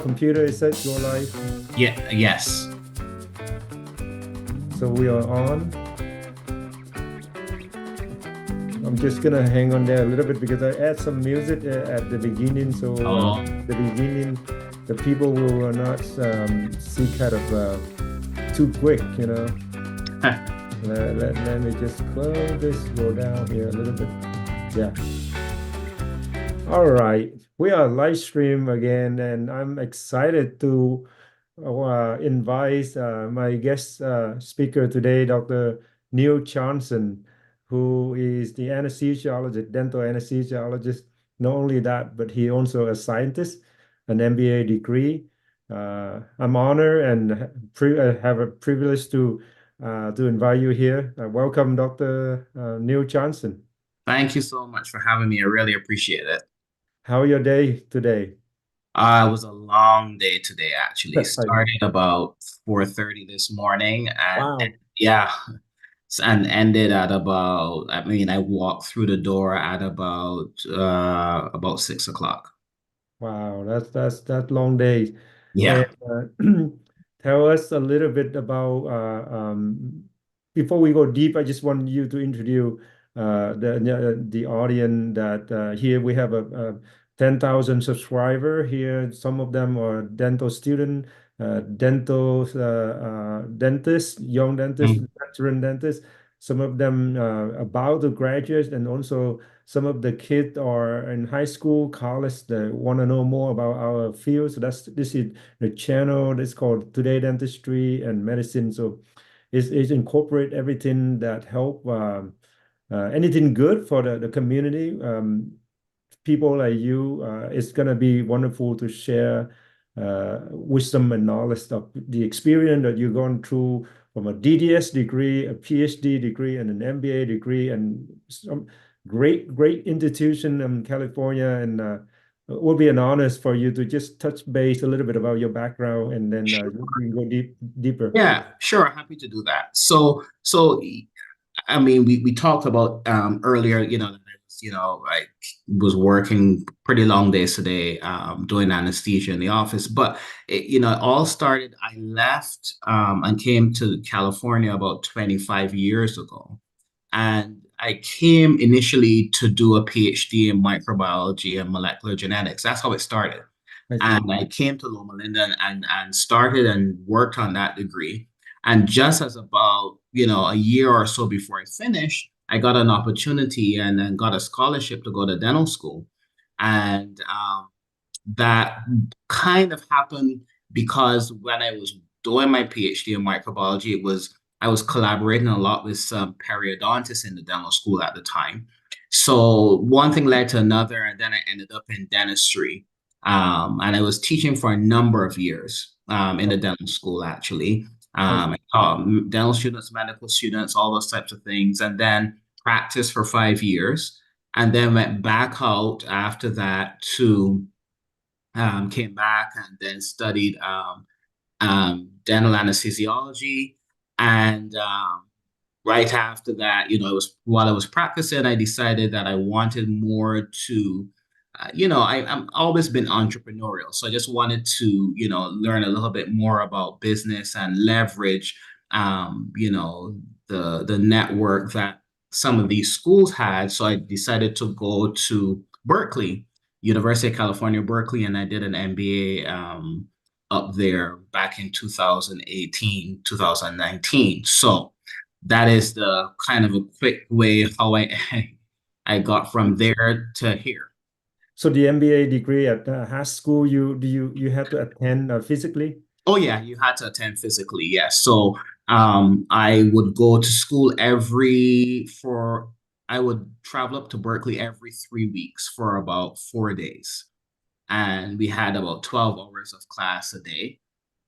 computer is set go live. Yeah, yes. So we are on. I'm just gonna hang on there a little bit because I add some music at the beginning. So Oh, the beginning, the people will not see kind of too quick. Let me just close this, go down here a little bit. Yeah. All right. We are live stream again, and I'm excited to invite my guest speaker today, Dr. Neal Johnson, who is the anesthesiologist, dental anesthesiologist. Not only that, but he also a scientist, an MBA degree. I'm honored and have a privilege to invite you here. Welcome, Dr. Neal Johnson. thank you so much for having me. I really appreciate it. How are your day today? It was a long day today, actually. I know. Started about 4:30 this morning and Wow. yeah, and ended at I walked through the door at about 6 o'clock. Wow, that's long day. And Yeah. tell us a little bit about before we go deep, I just want you to introduce the audience that here we have a 10,000 subscriber here. Some of them are dental student, dentists, young dentists, Mm. veteran dentists. Some of them about to graduate, and also some of the kids are in high school, college, they want to know more about our field. So this is the channel. It's called Today Dentistry and Medicine. So it's incorporate everything that help anything good for the community. People like you, it's gonna be wonderful to share wisdom and knowledge of the experience that you've gone through from a DDS degree, a PhD degree, and an MBA degree, and some great institution in California. And it will be an honor for you to just touch base a little bit about your background, and then we can go deeper. Yeah, sure. Happy to do that. So I mean, we talked about earlier, that I was working pretty long days today, doing anesthesia in the office. But it all started. I left and came to California about 25 years ago, and I came initially to do a PhD in microbiology and molecular genetics. That's how it started. I see. And I came to Loma Linda and started and worked on that degree. And just as about, a year or so before I finished, I got an opportunity and then got a scholarship to go to dental school. And that kind of happened because when I was doing my PhD in microbiology, I was collaborating a lot with some periodontists in the dental school at the time. So one thing led to another, and then I ended up in dentistry. And I was teaching for a number of years in the dental school, actually. I I taught dental students, medical students, all those types of things, and then practiced for 5 years, and then went back out after that to came back and then studied dental anesthesiology. And right after that, it was while I was practicing, I decided that I wanted more to, I'm always been entrepreneurial. So I just wanted to, learn a little bit more about business and leverage, the network that some of these schools had. So I decided to go to Berkeley, University of California, Berkeley, and I did an MBA up there back in 2018, 2019. So that is the kind of a quick way how I I got from there to here. So the MBA degree at high school, you had to attend physically? Oh yeah, you had to attend physically, yes. So I would go to school I would travel up to Berkeley every 3 weeks for about 4 days. And we had about 12 hours of class a day.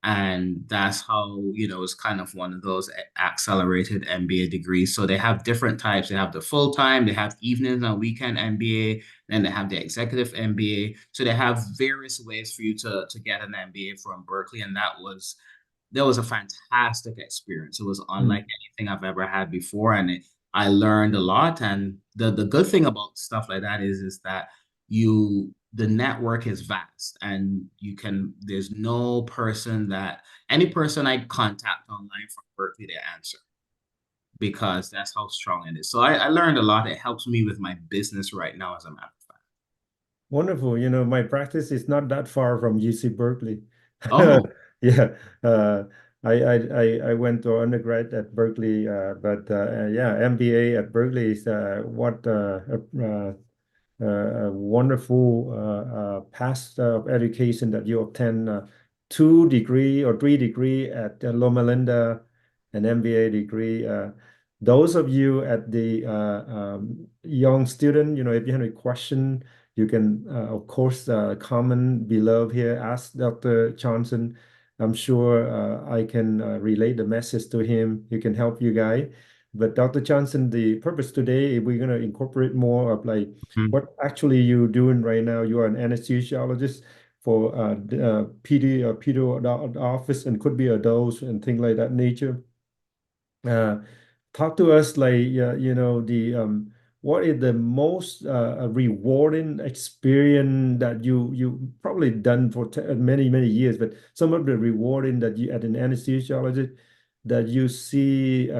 And that's how, it's kind of one of those accelerated MBA degrees. So they have different types. They have the full time, they have evenings and weekend MBA, then they have the executive MBA. So they have various ways for you to get an MBA from Berkeley. And that was a fantastic experience. It was unlike Mm. anything I've ever had before. And I learned a lot. And the good thing about stuff like that is that you the network is vast, and there's no person that any person I contact online from Berkeley, they answer because that's how strong it is. So I learned a lot. It helps me with my business right now, as a matter of fact. Wonderful. My practice is not that far from UC Berkeley. Oh, Yeah. Uh, I went to undergrad at Berkeley, but yeah, MBA at Berkeley is what a wonderful path of education that you obtain 2 degree or 3 degree at Loma Linda, an MBA degree. Those of you at the young student, if you have a question, you can, of course, comment below here, ask Dr. Johnson. I'm sure I can relay the message to him. He can help you guys. But Dr. Johnson, the purpose today, we're going to incorporate more of like mhm. what actually you doing right now. You are an anesthesiologist for PD, pedo office, and could be adults and things like that nature. Uh, talk to us like the what is the most rewarding experience that you probably done for many years, but some of the rewarding that you at an anesthesiologist that you see,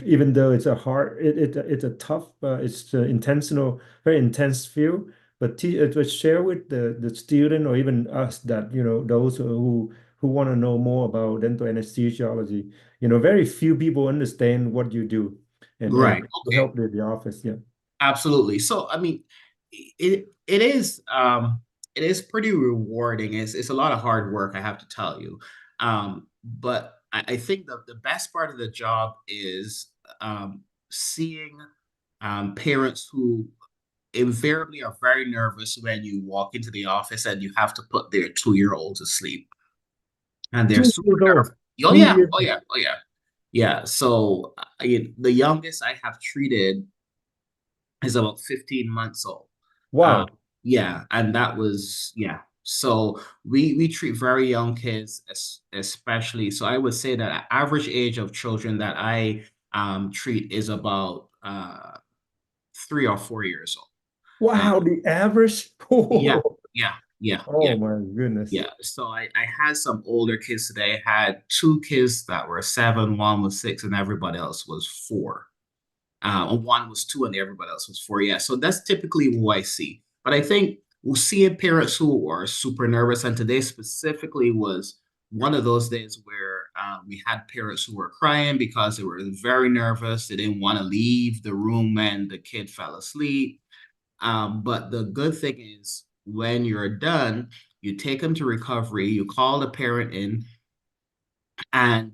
even though it's a hard, it's a tough, it's intentional, very intense field, but it was share with the student or even us that those who want to know more about dental anesthesiology. Very few people understand what you do and Right. to Okay. help the office. Yeah. Absolutely. So, I mean, it is pretty rewarding. It's a lot of hard work, I have to tell you. But I think the best part of the job is seeing parents who invariably are very nervous when you walk into the office and you have to put their 2-year-old to sleep, and they're 2 years super nervous. old. Oh two yeah, years. oh yeah, oh yeah, yeah. So the youngest I have treated is about 15 months old. Um, Wow. yeah, and that was yeah. So we treat very young kids, especially. So I would say that average age of children that I treat is about 3 or 4 years old. And Wow, the average. yeah, Oh, yeah, yeah, yeah, my goodness. yeah. So I had some older kids today. I had two kids that were 7, one was 6, and everybody else was 4. One was 2 and everybody else was 4. Yeah, so that's typically what I see. But I think we'll see parents who are super nervous, and today specifically was one of those days where we had parents who were crying because they were very nervous. They didn't want to leave the room when the kid fell asleep. But the good thing is when you're done, you take them to recovery, you call the parent in, and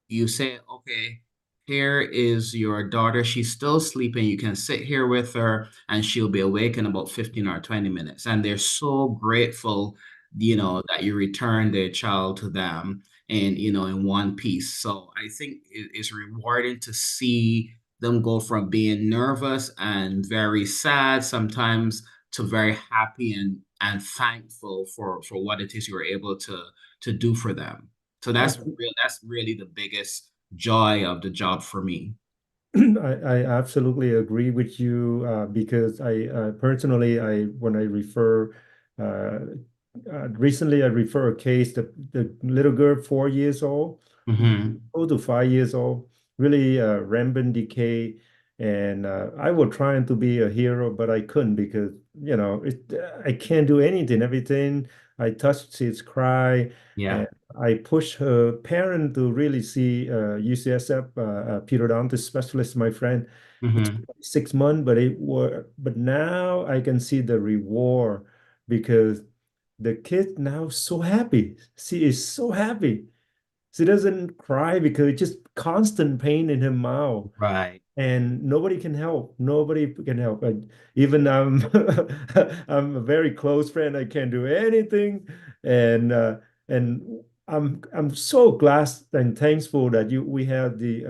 you say, okay, here is your daughter. She's still sleeping. You can sit here with her and she'll be awake in about 15 or 20 minutes. And they're so grateful, that you return their child to them and, in one piece. So I think it's rewarding to see them go from being nervous and very sad sometimes to very happy and thankful for what it is you're able to do for them. So that's really the biggest joy of the job for me. I absolutely agree with you because I personally when I refer uh, recently I refer a case the little girl 4 years old, Hmm. 4 to 5 years old, really rampant decay, and I was trying to be a hero, but I couldn't because I can't do anything. Everything I touched, she's cry, Yeah. and I push her parent to really see UCSF periodontist specialist, my friend. It took Hmm. 6 months, but now I can see the reward because the kid now so happy. She is so happy. She doesn't cry because it's just constant pain in her mouth Right. and nobody can help. Nobody can help. Even I'm a very close friend. I can't do anything, and I'm so glad and thankful that you we have the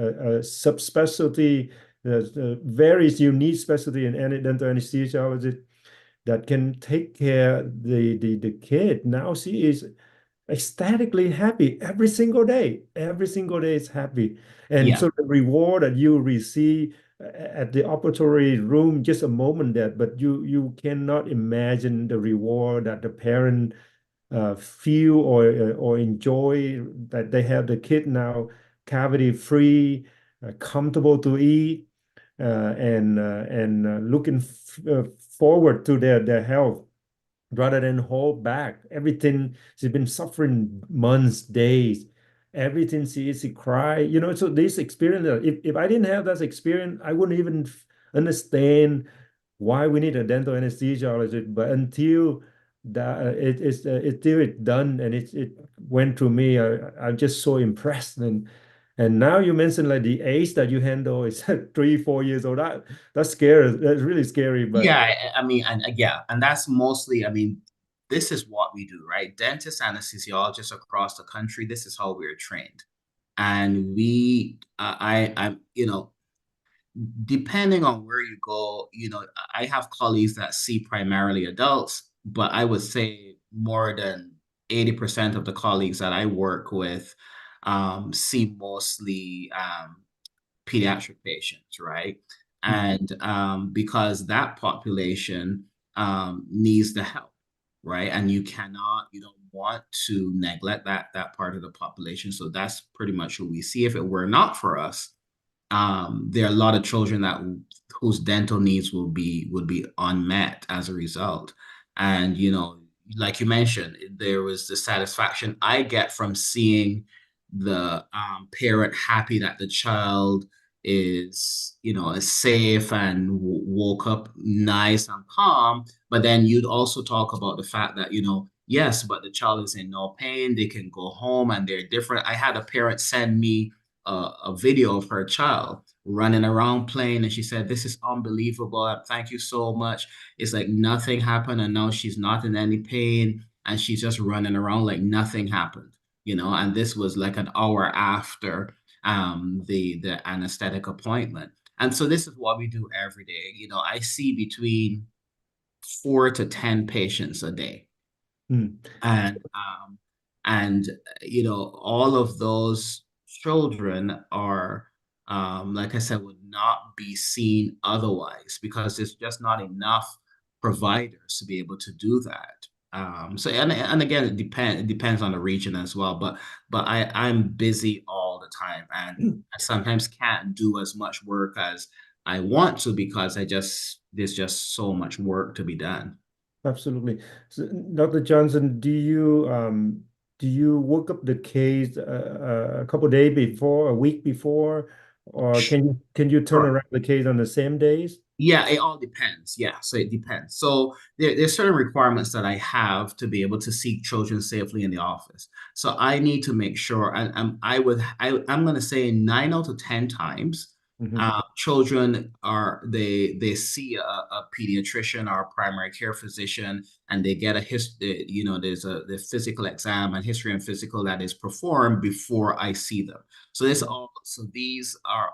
subspecialty, the very unique specialty in dental anesthesiology that can take care the kid. Now she is ecstatically happy every single day. Every single day is happy. And Yeah. so the reward that you receive at the operatory room just a moment there, but you cannot imagine the reward that the parent feel or enjoy that they have the kid now cavity free, comfortable to eat, and looking forward to their health rather than hold back everything she's been suffering months, days. Everything she cry, so this experience, if I didn't have that experience, I wouldn't even understand why we need a dental anesthesiologist. But until that until it's done and it went through me, I'm just so impressed. And now you mentioned like the age that you handle is 3, 4 years old. That's scary. That's really scary. But Yeah, I mean, and yeah, and that's mostly, I mean, this is what we do, right? Dentists, anesthesiologists across the country, this is how we're trained. And depending on where you go, I have colleagues that see primarily adults, but I would say more than 80% of the colleagues that I work with see mostly pediatric patients, right? mm, And because that population needs the help, right? And you don't want to neglect that part of the population. So that's pretty much what we see. If it were not for us, there are a lot of children that whose dental needs would be unmet as a result. And like you mentioned, there was the satisfaction I get from seeing the parent happy that the child is safe and woke up nice and calm. But then you'd also talk about the fact that yes, but the child is in no pain, they can go home and they're different. I had a parent send me a video of her child running around playing, and she said, "This is unbelievable. Thank you so much. It's like nothing happened, and now she's not in any pain, and she's just running around like nothing happened." And this was like an hour after the anesthetic appointment. And so this is what we do every day. I see between 4 to 10 patients a day. mm, And all of those children are, like I said, would not be seen otherwise because there's just not enough providers to be able to do that. So and again, it depends on the region as well. But I'm busy all the time, and I sometimes can't do as much work as I want to because there's just so much work to be done. absolutely. So, Dr. Johnson, do you work up the case a couple days before, a week before, or can you turn Sure. around the case on the same days? Yeah, it all depends. Yeah, so it depends. So there's certain requirements that I have to be able to seek children safely in the office. So I need to make sure, and I'm going to say 9 out of 10 times, Hmm. children they see a pediatrician or a primary care physician, and they get there's the physical exam and history and physical that is performed before I see them. So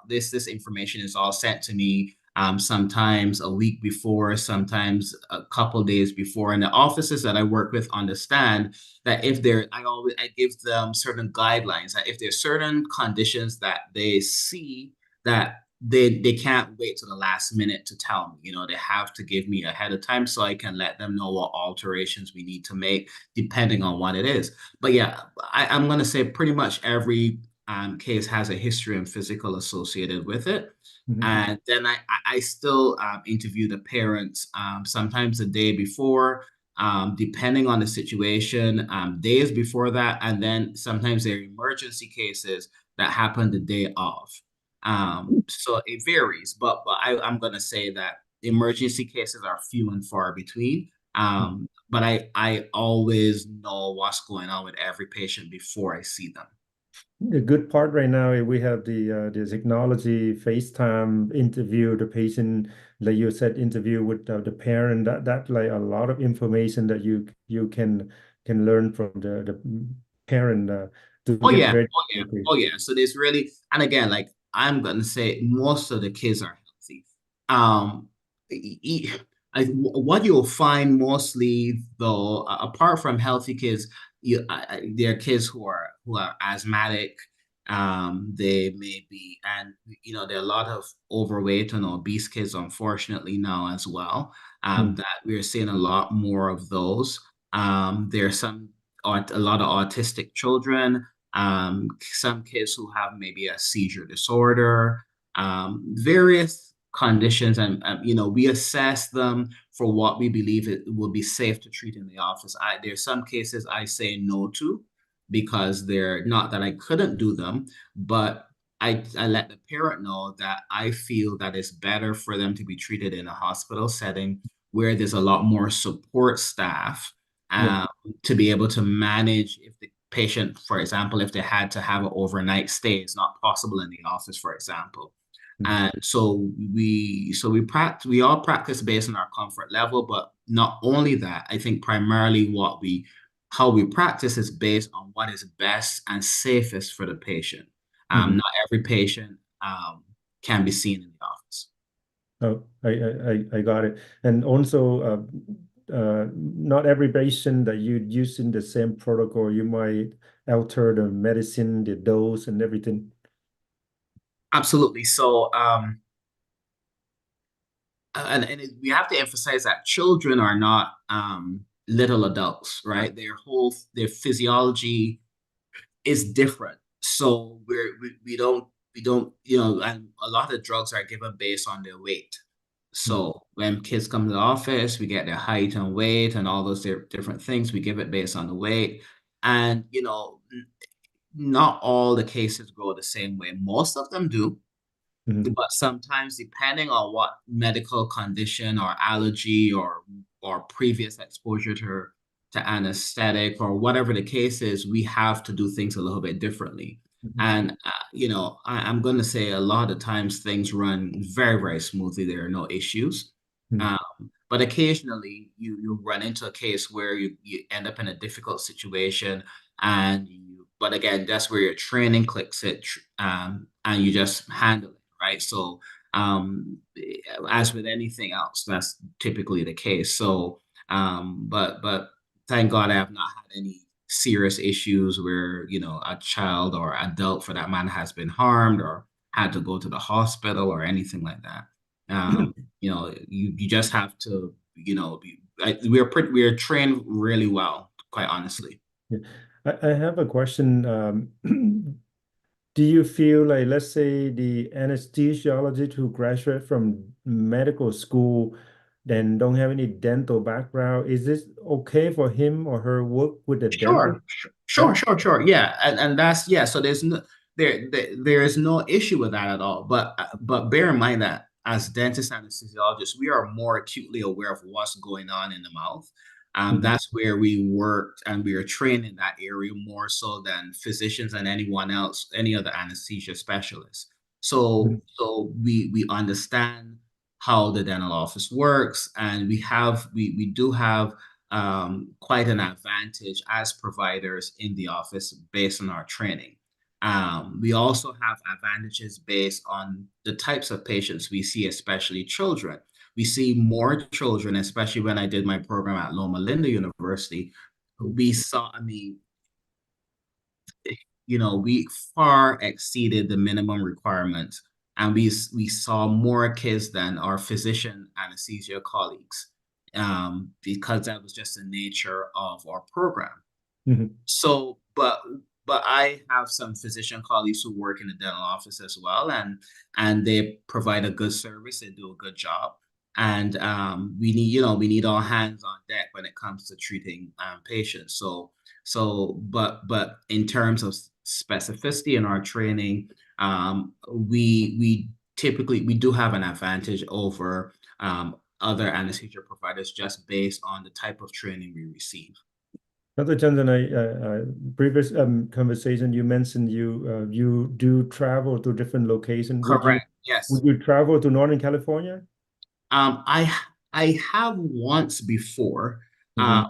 this information is all sent to me sometimes a week before, sometimes a couple days before. And the offices that I work with understand that I give them certain guidelines that if there's certain conditions that they see that they can't wait to the last minute to tell me. They have to give me ahead of time so I can let them know what alterations we need to make depending on what it is. But yeah, I'm gonna say pretty much every case has a history and physical associated with it. Hmm. And then I still interview the parents sometimes the day before, depending on the situation, days before that. And then sometimes there are emergency cases that happen the day of. So it varies, but I'm going to say that emergency cases are few and far between. But I always know what's going on with every patient before I see them. The good part right now is we have the technology, FaceTime interview, the patient, like you said, interview with the parent. That like a lot of information that you can learn from the parent to Oh get yeah, ready. oh yeah, oh yeah. So there's really, and again, like I'm gonna say, most of the kids are healthy. Um, e- e- what you'll find mostly, though, apart from healthy kids, there are kids who are asthmatic. They may be, and there are a lot of overweight and obese kids, unfortunately, now as well. Mm, That we're seeing a lot more of those. There's a lot of autistic children, some kids who have maybe a seizure disorder, various conditions, and we assess them for what we believe it will be safe to treat in the office. There's some cases I say no to because they're not that I couldn't do them, but I let the parent know that I feel that it's better for them to be treated in a hospital setting where there's a lot more support staff, yeah. um, to be able to manage if the patient, for example, if they had to have an overnight stay, it's not possible in the office, for example. Mm, And we all practice based on our comfort level, but not only that, I think primarily how we practice is based on what is best and safest for the patient. mhm. Not every patient can be seen in the office. Oh, I got it. And also, not every patient that you using the same protocol, you might alter the medicine, the dose, and everything. Absolutely. So, we have to emphasize that children are not little adults, right? Their physiology is different. So we don't, and a lot of drugs are given based on their weight. Mm, So when kids come to the office, we get their height and weight and all those different things. We give it based on the weight. And, not all the cases go the same way. Most of them do, mhm, but sometimes depending on what medical condition or allergy or previous exposure to anesthetic or whatever the case is, we have to do things a little bit differently. mhm, And I'm going to say a lot of times things run very, very smoothly. There are no issues. mhm, um, but occasionally you run into a case where you end up in a difficult situation, but again, that's where your training clicks it, and you just handle it, right? So, um, as with anything else, that's typically the case. So, but thank God I have not had any serious issues where, a child or adult for that matter has been harmed or had to go to the hospital or anything like that. Um, you just have to, we're trained really well, quite honestly. yeah. I have a question. Do you feel like, let's say, the anesthesiologist who graduate from medical school, then don't have any dental background, is this okay for him or her work with the dentist? Sure, Right? sure, sure. Yeah, and that's yeah. So there is no issue with that at all. But bear in mind that as dentists and anesthesiologists, we are more acutely aware of what's going on in the mouth. Mhm, That's where we worked and we are trained in that area more so than physicians and anyone else, any other anesthesia specialists. mhm, So we understand how the dental office works, and we do have quite an advantage as providers in the office based on our training. We also have advantages based on the types of patients we see, especially children. We see more children, especially when I did my program at Loma Linda University. We saw, I mean, we far exceeded the minimum requirements, and we saw more kids than our physician anesthesia colleagues, because that was just the nature of our program. mhm, So, but I have some physician colleagues who work in the dental office as well, and they provide a good service. They do a good job, and we need all hands on deck when it comes to treating patients. But in terms of specificity in our training, we typically we do have an advantage over other anesthesia providers just based on the type of training we receive. Dr. Johnson, previous conversation you mentioned you do travel to different locations. Correct. Would Yes. you travel to Northern California? I have once before, uh,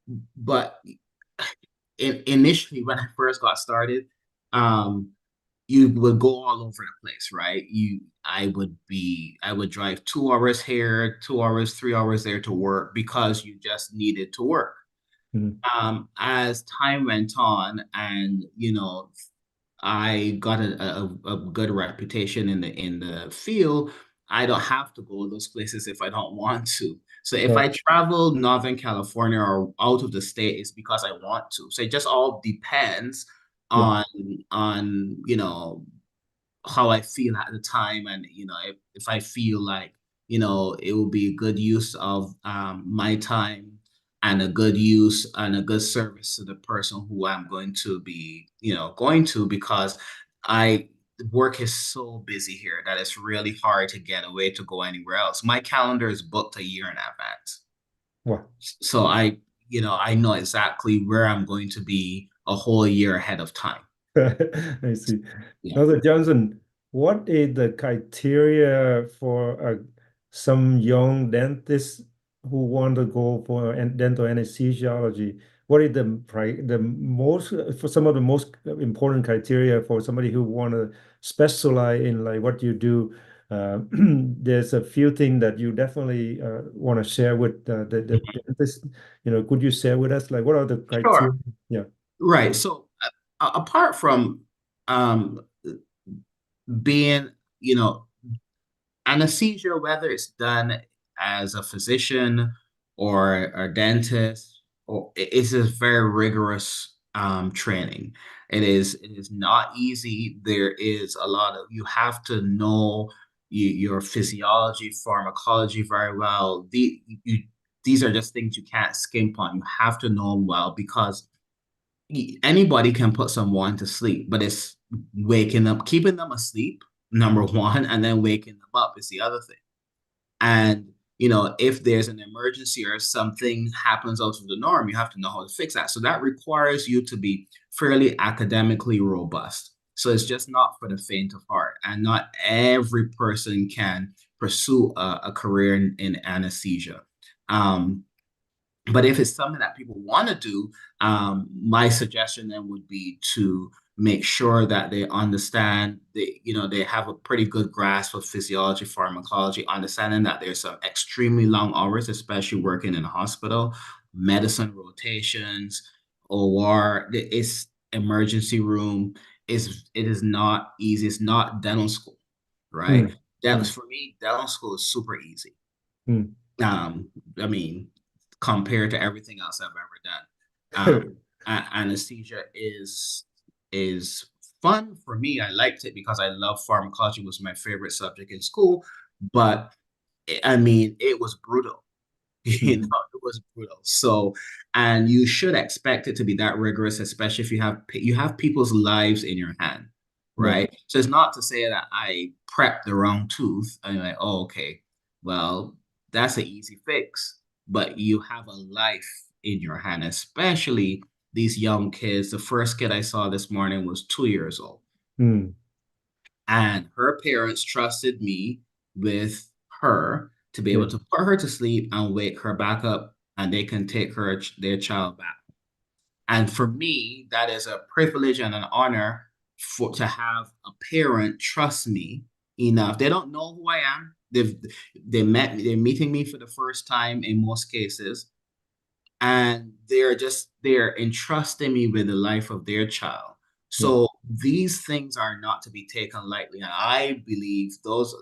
Hmm. but initially when I first got started, um, you would go all over the place, right? I would drive 2 hours here, 2 hours, 3 hours there to work because you just needed to work. Hmm. As time went on, and I got a good reputation in the field, I don't have to go to those places if I don't want to. So if Right. I travel Northern California or out of the state, it's because I want to. So it just all depends Yeah. on you know how I feel at the time, and if I feel like it will be a good use of my time and a good use and a good service to the person who I'm going to be going to, because I work is so busy here that it's really hard to get away to go anywhere else. My calendar is booked a year in advance, Wow. so I know exactly where I'm going to be a whole year ahead of time. I see. Yeah. Dr. Johnson, what is the criteria for some young dentists who want to go for dental anesthesiology? What is the most for some of the most important criteria for somebody who want to specialize in like what you do? There's a few things that you definitely want to share with the dentist. Could you share with us like what are the criteria? Sure. Yeah. Right. So apart from um, being, anesthesia, whether it's done as a physician or a dentist, or it's a very rigorous training. It is not easy. There is a lot of you have to know your physiology, pharmacology very well. These are just things you can't skimp on. You have to know them well because anybody can put someone to sleep, but it's waking up, keeping them asleep, number one, and then waking them up is the other thing. And if there's an emergency or if something happens out of the norm, you have to know how to fix that. So that requires you to be fairly academically robust. So it's just not for the faint of heart, and not every person can pursue a career in anesthesia. Um, but if it's something that people want to do, my suggestion then would be to make sure that they understand they have a pretty good grasp of physiology, pharmacology, understanding that there's some extremely long hours, especially working in a hospital, medicine rotations, OR, it's emergency room. It is not easy. It's not dental school, right? Mm, That's mm, for me, dental school is super easy. mm. Um, I mean, compared to everything else I've ever done. Anesthesia is fun for me. I liked it because I love pharmacology, was my favorite subject in school, but I mean, it was brutal. Mhm. It was brutal. So, and you should expect it to be that rigorous, especially if you have people's lives in your hand, Yeah. right? So it's not to say that I prepped the wrong tooth and you're like, oh, okay, well, that's an easy fix. But you have a life in your hand, especially these young kids. The first kid I saw this morning was 2 years old. Mm, And her parents trusted me with her to be yeah. able to put her to sleep and wake her back up, and they can take their child back. And for me, that is a privilege and an honor to have a parent trust me enough. They don't know who I am. They're meeting me for the first time in most cases, and they're entrusting me with the life of their child. Yeah. So these things are not to be taken lightly, and I believe those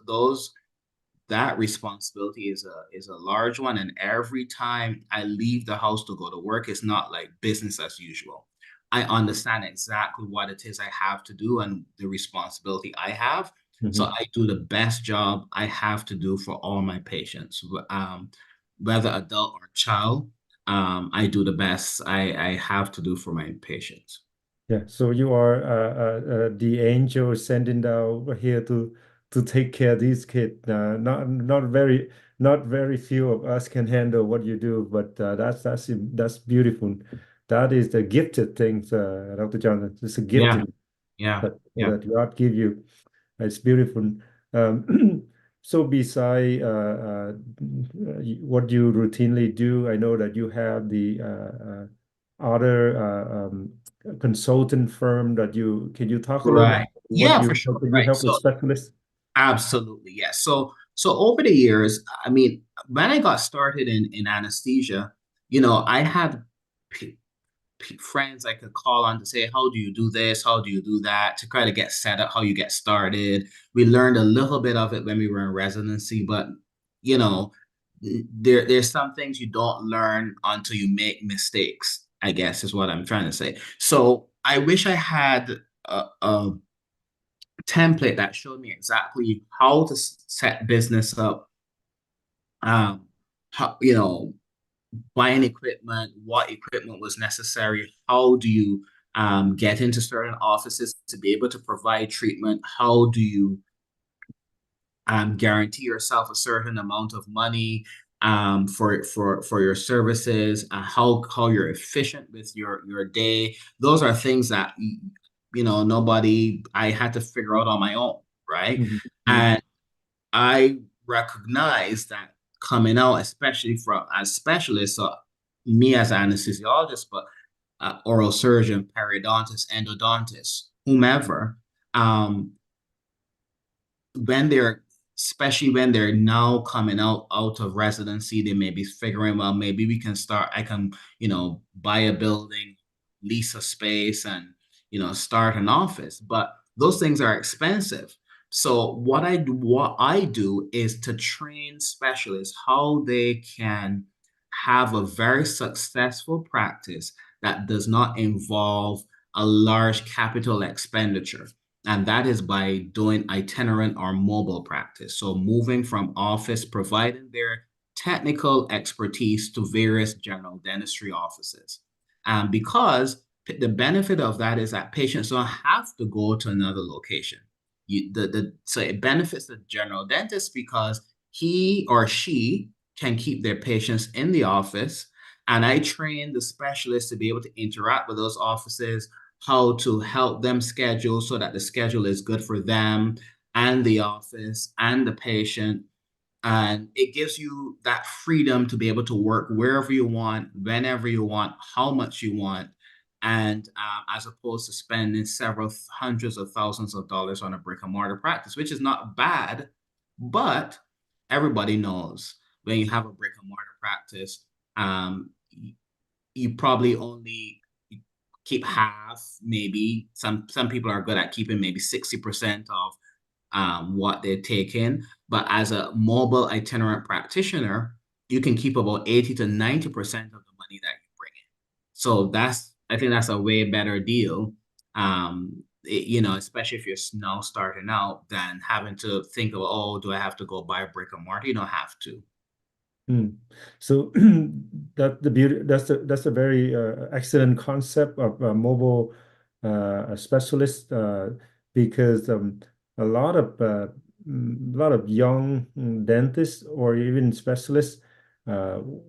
that responsibility is a large one. And every time I leave the house to go to work, it's not like business as usual. I understand exactly what it is I have to do and the responsibility I have. So Mhm. I do the best job I have to do for all my patients, whether adult or child. I do the best I have to do for my patients. Yeah. So you are the angel sending down here to take care of these kids. Not very few of us can handle what you do, but that's beautiful. That is the gifted things, Dr. Johnson. It's a Yeah, gifting yeah, yeah. that God give you. It's beautiful. So beside what you routinely do, I know that you have the other consultant firm that can you talk a little bit Right. about what Yeah, for you sure. you Right. help with So specialists? absolutely, yes. So over the years, I mean, when I got started in anesthesia, I had friends I could call on to say, how do you do this? How do you do that? To try to get set up, how you get started. We learned a little bit of it when we were in residency, but you know, there's some things you don't learn until you make mistakes, I guess is what I'm trying to say. So I wish I had a template that showed me exactly how to set business up, how, buying equipment, what equipment was necessary, how do you get into certain offices to be able to provide treatment, how do you guarantee yourself a certain amount of money for your services, how you're efficient with your day. Those are things that nobody I had to figure out on my own, right? Mhm. Mhm. And I recognize that coming out, especially from as specialists, so me as an anesthesiologist, but oral surgeon, periodontist, endodontist, whomever, um, when they're especially when they're now coming out of residency, they may be figuring, well, maybe we can start, I can, buy a building, lease a space, and start an office. But those things are expensive. So what I do is to train specialists how they can have a very successful practice that does not involve a large capital expenditure. And that is by doing itinerant or mobile practice. So moving from office, providing their technical expertise to various general dentistry offices. Because the benefit of that is that patients don't have to go to another location. So it benefits the general dentist because he or she can keep their patients in the office. And I train the specialists to be able to interact with those offices, how to help them schedule so that the schedule is good for them and the office and the patient. And it gives you that freedom to be able to work wherever you want, whenever you want, how much you want. And as opposed to spending several hundreds of thousands of dollars on a brick and mortar practice, which is not bad, but everybody knows when you have a brick and mortar practice, um, you probably only keep half, maybe some people are good at keeping maybe 60% of what they take in. But as a mobile itinerant practitioner, you can keep about 80 to 90% of the money that you bring in. So I think that's a way better deal. Especially if you're now starting out than having to think of, oh, do I have to go buy a brick and mortar? You don't have to. Mm. So that's a very excellent concept of mobile specialist because a lot of young dentists or even specialists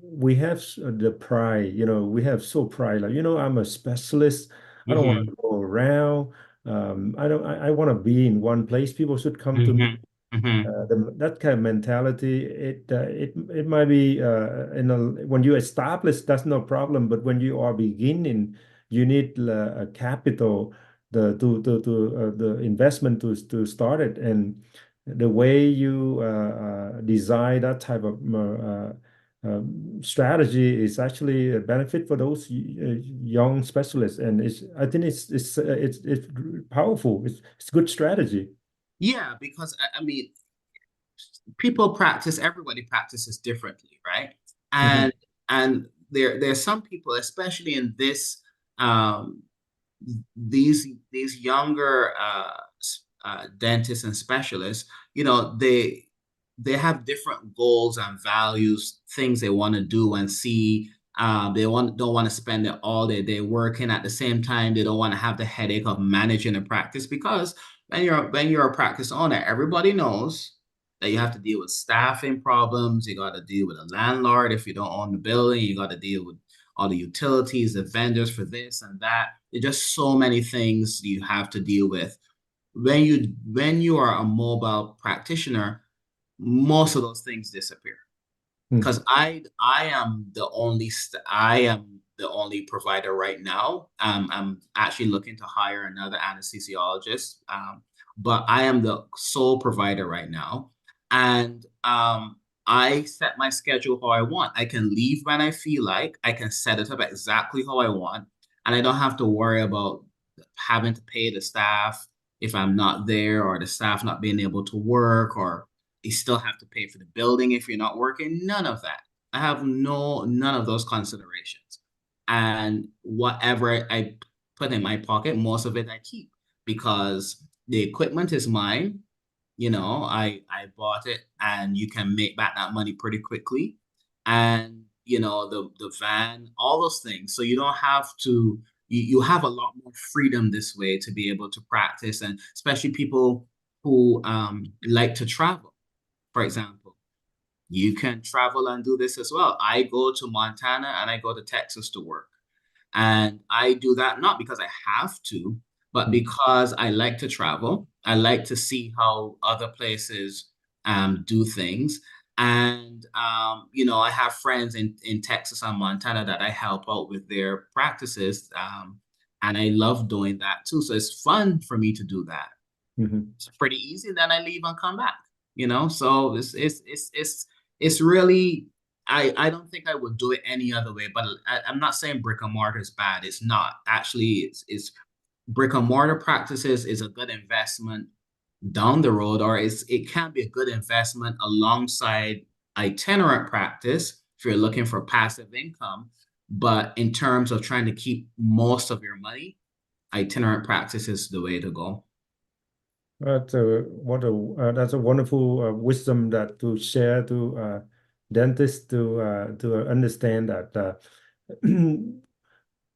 we have the pride, we have so pride, like, I'm a specialist. I don't want Mm-hmm. to go around. I don't I want to be in one place. People should come to me. Mm-hmm. Mm-hmm. That kind of mentality, it might be when you establish, that's no problem. But when you are beginning, you need a capital, the investment to start it, and the way you design that type of strategy is actually a benefit for those young specialists, and I think it's powerful. It's good strategy. Yeah, because I mean, people practice, everybody practices differently, right? Mhm. And there's some people, especially in this um these younger dentists and specialists, they have different goals and values, things they want to do and see. They don't want to spend it all day working. At the same time, they don't want to have the headache of managing a practice because when you're a practice owner, everybody knows that you have to deal with staffing problems. You got to deal with a landlord if you don't own the building. You got to deal with all the utilities, the vendors for this and that. There's just so many things you have to deal with. When you are a mobile practitioner, most of those things disappear Mm. because I am the only provider right now. I'm actually looking to hire another anesthesiologist, but I am the sole provider right now, and I set my schedule how I want. I can leave when I feel like. I can set it up exactly how I want, and I don't have to worry about having to pay the staff if I'm not there, or the staff not being able to work, or you still have to pay for the building if you're not working. None of that. I have none of those considerations. And whatever I put in my pocket, most of it I keep because the equipment is mine. I bought it, and you can make back that money pretty quickly. And the van, all those things. So you don't have to, you have a lot more freedom this way to be able to practice, and especially people who like to travel, for example. You can travel and do this as well. I go to Montana and I go to Texas to work. And I do that not because I have to, but Mhm. because I like to travel. I like to see how other places do things. And, I have friends in Texas and Montana that I help out with their practices. And I love doing that too. So it's fun for me to do that. Mhm. It's pretty easy. Then I leave and come back. So it's really, I don't think I would do it any other way, but I'm not saying brick and mortar is bad. It's not. Actually, it's brick and mortar practices is a good investment down the road, or it can be a good investment alongside itinerant practice if you're looking for passive income. But in terms of trying to keep most of your money, itinerant practice is the way to go. That's a wonderful wisdom that to share to dentists to understand that.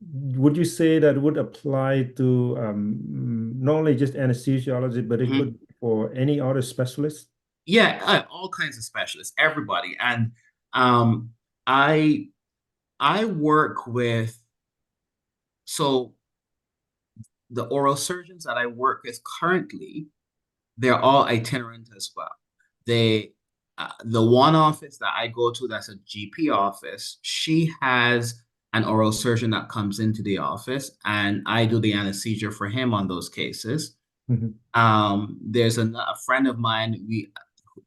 Would you say that would apply to not only just anesthesiology, but it Mhm. could be for any other specialist? Yeah, all kinds of specialists, everybody. And um, I I work with, so the oral surgeons that I work with currently, they're all itinerant as well. The one office that I go to, that's a GP office, she has an oral surgeon that comes into the office, and I do the anesthesia for him on those cases. Mhm. There's a friend of mine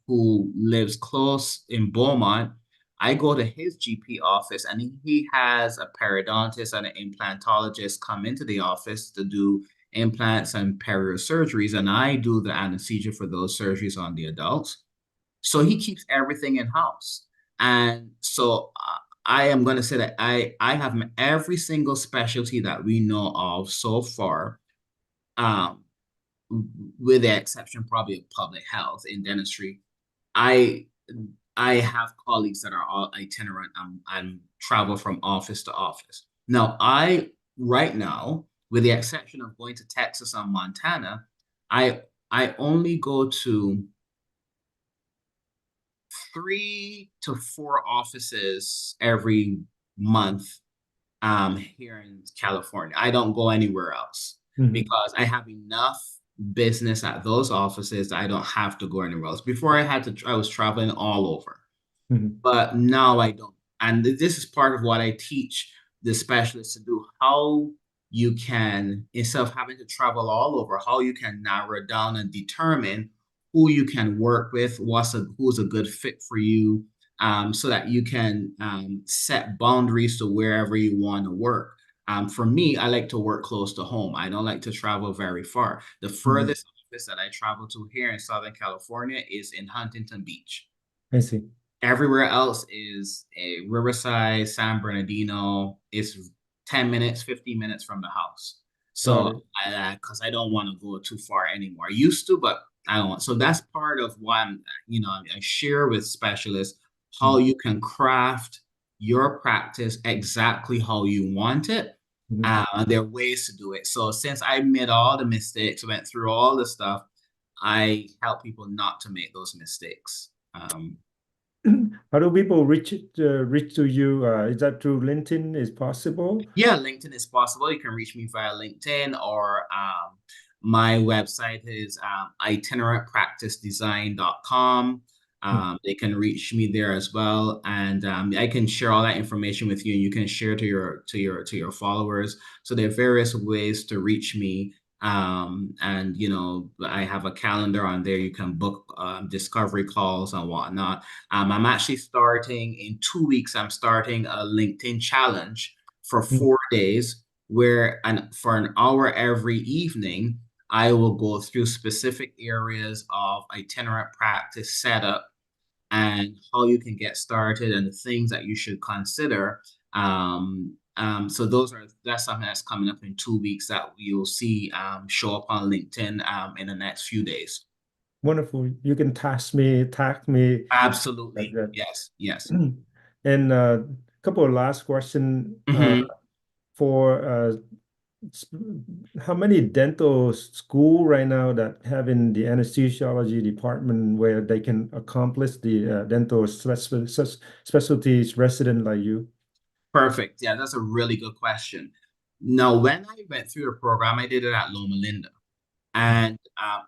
who lives close in Beaumont. I go to his GP office, and he has a periodontist and an implantologist come into the office to do implants and perio surgeries, and I do the anesthesia for those surgeries on the adults. So he keeps everything in house. And so I am going to say that I have every single specialty that we know of so far. Um, with the exception probably of public health in dentistry. I I have colleagues that are all itinerant and travel from office to office. Now, right now, with the exception of going to Texas and Montana, I I only go to 3 to 4 offices every month here in California. I don't go anywhere else Mhm. because I have enough business at those offices. I don't have to go anywhere else. Before I was traveling all over, Mhm. but now I don't. And this is part of what I teach the specialists to do, how you can, instead of having to travel all over, how you can narrow it down and determine who you can work with, who's a good fit for you, so that you can set boundaries to wherever you want to work. For me, I like to work close to home. I don't like to travel very far. The Mhm. furthest office that I travel to here in Southern California is in Huntington Beach. I see. Everywhere else is a Riverside, San Bernardino. It's 10 minutes, 15 minutes from the house. Got So it. because I don't want to go too far anymore. I used to, but I don't want. So that's part of why I share with specialists how Mhm. you can craft your practice exactly how you want it. Mhm. There are ways to do it. So since I made all the mistakes, went through all the stuff, I help people not to make those mistakes. How do people reach to you? Is that through LinkedIn? Is possible? Yeah, LinkedIn is possible. You can reach me via LinkedIn, or my website is itinerantpracticedesign.com. Hmm. They can reach me there as well, and I can share all that information with you, and you can share to your followers. So there are various ways to reach me. And I have a calendar on there. You can book discovery calls and whatnot. I'm actually starting in 2 weeks. I'm starting a LinkedIn challenge for Hmm. 4 days. where and for an hour every evening, I will go through specific areas of itinerant practice setup and how you can get started and the things that you should consider. So that's something that's coming up in 2 weeks that you'll see show up on LinkedIn in the next few days. Wonderful. You can tag me like Absolutely. that. Yes. Yes. And a couple of last question Hmm. for how many dental school right now that have in the anesthesiology department where they can accomplish the dental specialties resident like you? Perfect. Yeah, that's a really good question. Now, when I went through the program, I did it at Loma Linda. And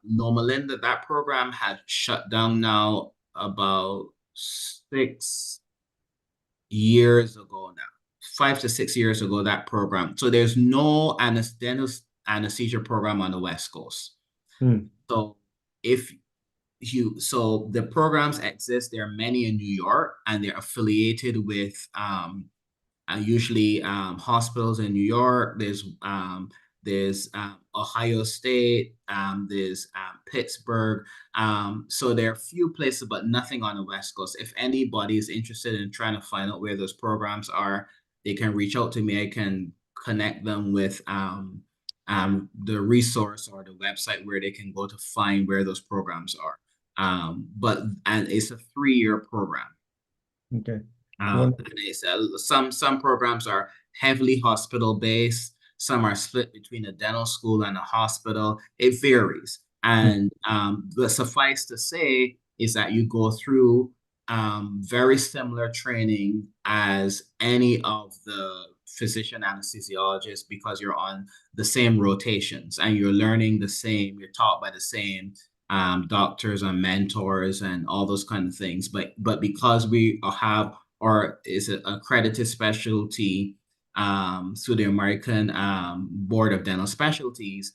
Loma Linda, that program had shut down now about 6 years ago now, 5 to 6 years ago, that program. So there's no anesthesia program on the West Coast. Hmm. So if so the programs exist, there are many in New York and they're affiliated with usually hospitals in New York. There's Ohio State. There's Pittsburgh. So there are a few places, but nothing on the West Coast. If anybody is interested in trying to find out where those programs are, they can reach out to me. I can connect them with the resource or the website where they can go to find where those programs are. And it's a 3-year program. Okay. And it's, some programs are heavily hospital based. Some are split between a dental school and a hospital. It varies. And the suffice to say is that you go through very similar training as any of the physician anesthesiologists because you're on the same rotations and you're learning the same, you're taught by the same doctors and mentors and all those kind of things. But because we have or is an accredited specialty through the American Board of Dental Specialties,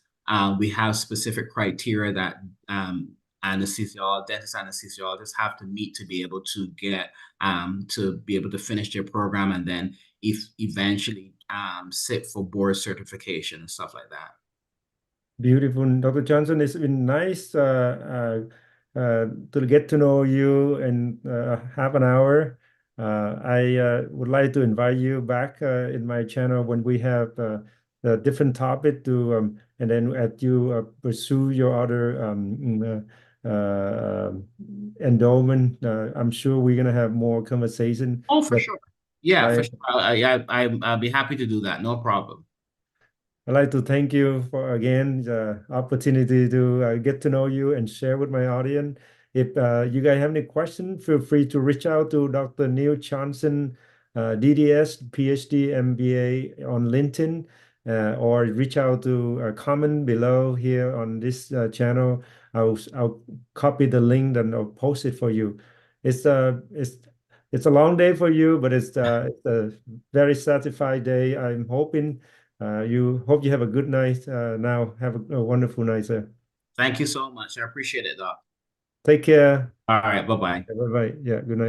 we have specific criteria that dentist anesthesiologists have to meet to be able to finish their program and then if eventually sit for board certification and stuff like that. Beautiful. Dr. Johnson, it's been nice to get to know you in half an hour. I would like to invite you back in my channel when we have a different topic to, and then as you pursue your other endowment, I'm sure we're gonna have more conversation. Oh, for But sure. Yeah, for I sure. I'll be happy to do that. No problem. I'd like to thank you for again the opportunity to get to know you and share with my audience. If you guys have any questions, feel free to reach out to Dr. Neal Johnson, DDS, PhD, MBA on LinkedIn, or reach out to a comment below here on this channel. I'll copy the link and I'll post it for you. It's it's a long day for you, but it's a very satisfied day. I'm hoping. You hope you have a good night. Now have a wonderful night, sir. Thank you so much. I appreciate it, Doc. Take care. All right. Bye bye. Bye bye. Yeah, good night.